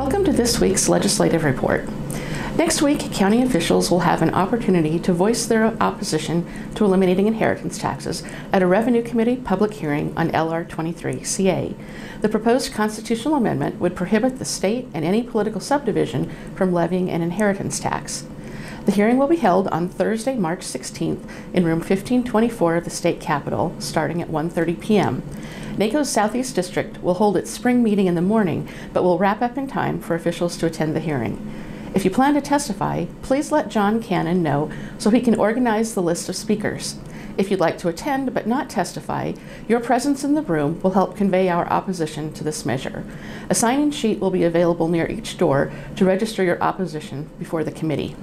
Welcome to this week's legislative report. Next week, county officials will have an opportunity to voice their opposition to eliminating inheritance taxes at a Revenue Committee public hearing on LR 23CA. The proposed constitutional amendment would prohibit the state and any political subdivision from levying an inheritance tax. The hearing will be held on Thursday, March 16th in room 1524 of the state capitol, starting at 1:30 p.m. NACO's Southeast District will hold its spring meeting in the morning, but will wrap up in time for officials to attend the hearing. If you plan to testify, please let John Cannon know so he can organize the list of speakers. If you'd like to attend but not testify, your presence in the room will help convey our opposition to this measure. A sign-in sheet will be available near each door to register your opposition before the committee.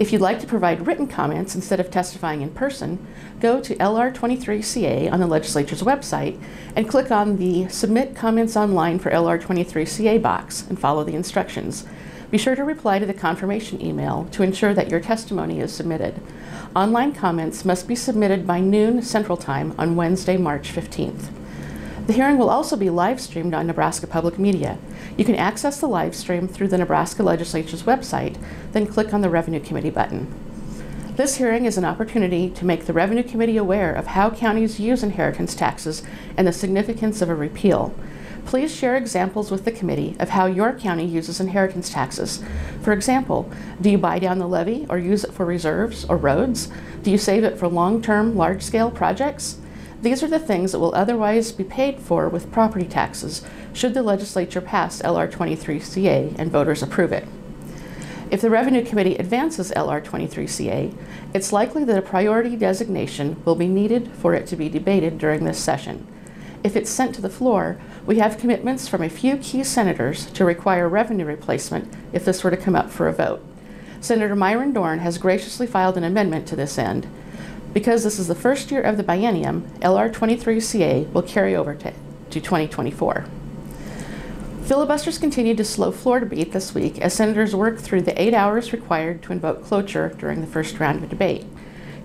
If you'd like to provide written comments instead of testifying in person, go to LR 23CA on the legislature's website and click on the Submit Comments Online for LR 23CA box and follow the instructions. Be sure to reply to the confirmation email to ensure that your testimony is submitted. Online comments must be submitted by noon Central Time on Wednesday, March 15th. The hearing will also be live streamed on Nebraska Public Media. You can access the live stream through the Nebraska Legislature's website, then click on the Revenue Committee button. This hearing is an opportunity to make the Revenue Committee aware of how counties use inheritance taxes and the significance of a repeal. Please share examples with the committee of how your county uses inheritance taxes. For example, do you buy down the levy or use it for reserves or roads? Do you save it for long-term, large-scale projects? These are the things that will otherwise be paid for with property taxes should the legislature pass LR 23CA and voters approve it. If the Revenue Committee advances LR 23CA, it's likely that a priority designation will be needed for it to be debated during this session. If it's sent to the floor, we have commitments from a few key senators to require revenue replacement if this were to come up for a vote. Senator Myron Dorn has graciously filed an amendment to this end. Because this is the first year of the biennium, LR 23CA will carry over to 2024. Filibusters continued to slow floor debate this week as senators worked through the 8 hours required to invoke cloture during the first round of debate.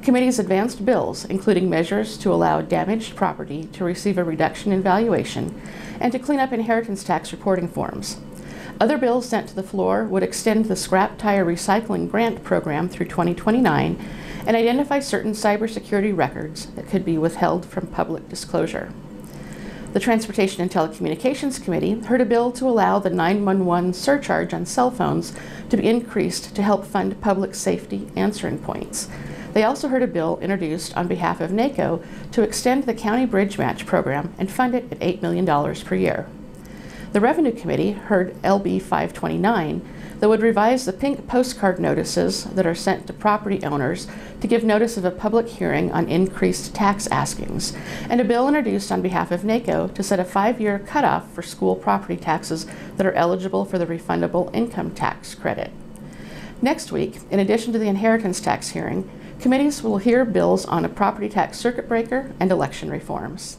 Committees advanced bills, including measures to allow damaged property to receive a reduction in valuation and to clean up inheritance tax reporting forms. Other bills sent to the floor would extend the scrap tire recycling grant program through 2029 and identify certain cybersecurity records that could be withheld from public disclosure. The Transportation and Telecommunications Committee heard a bill to allow the 911 surcharge on cell phones to be increased to help fund public safety answering points. They also heard a bill introduced on behalf of NACO to extend the County Bridge Match program and fund it at $8 million per year. The Revenue Committee heard LB 529 that would revise the pink postcard notices that are sent to property owners to give notice of a public hearing on increased tax askings, and a bill introduced on behalf of NACO to set a 5-year cutoff for school property taxes that are eligible for the refundable income tax credit. Next week, in addition to the inheritance tax hearing, committees will hear bills on a property tax circuit breaker and election reforms.